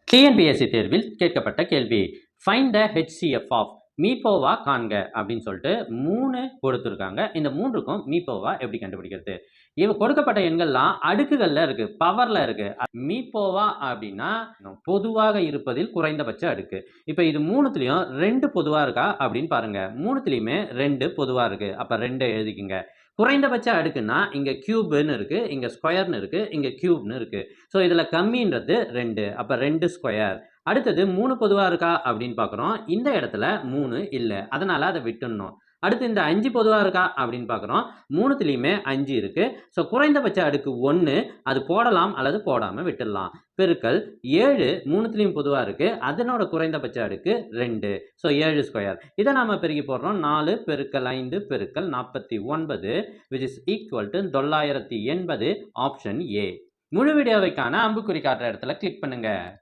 TNPSC தேர்வில் கேட்கப்பட்ட கேள்வி ஃபைண்ட் த ஹெச்சிஎஃப் ஆஃப் மீப்போவா காண்க அப்படின்னு சொல்லிட்டு 3 கொடுத்துருக்காங்க. இந்த 3க்கும் மீப்போவா எப்படி கண்டுபிடிக்கிறது? இவ கொடுக்கப்பட்ட எண்கள்லாம் அடுக்குகள்ல இருக்கு, பவர்ல இருக்கு. மீப்போவா அப்படின்னா பொதுவாக இருப்பதில் குறைந்தபட்ச அடுக்கு. இப்போ இது 3த்துலயும் 2 பொதுவா இருக்கா அப்படின்னு பாருங்க. 3த்துலயுமே 2 பொதுவா இருக்கு. அப்ப 2 எழுதிக்குங்க. குறைந்தபட்ச அடுக்குன்னா இங்க கியூப்னு இருக்கு, இங்க ஸ்கொயர்னு இருக்கு, இங்க கியூப்னு இருக்கு. ஸோ இதுல கம்மின்றது 2. அப்ப 2 ஸ்கொயர். அடுத்தது 3 பொதுவா இருக்கா அப்படின்னு பார்க்குறோம். இந்த இடத்துல 3 இல்ல. அதனால அதை விட்டுடணும். அடுத்து இந்த 5 பொதுவா இருக்கா அப்படின்னு பார்க்குறோம். 3த்துலயுமே 5 இருக்கு. ஸோ குறைந்தபட்ச அடுக்கு 1, அது போடலாம் அல்லது போடாம விட்டுடலாம். பெருக்கல் 7 3த்துலயும் பொதுவா இருக்கு. அதனோட குறைந்தபட்ச அடுக்கு 2. So 7 square. இதை நாம பெருக்கி போடுறோம். 4 பெருக்கல் 5 பெருக்கல் 49 which is equal to 980. Option A. முழு வீடியோவைக்கான அம்புக்குறி காட்டுற இடத்துல கிளிக் பண்ணுங்க.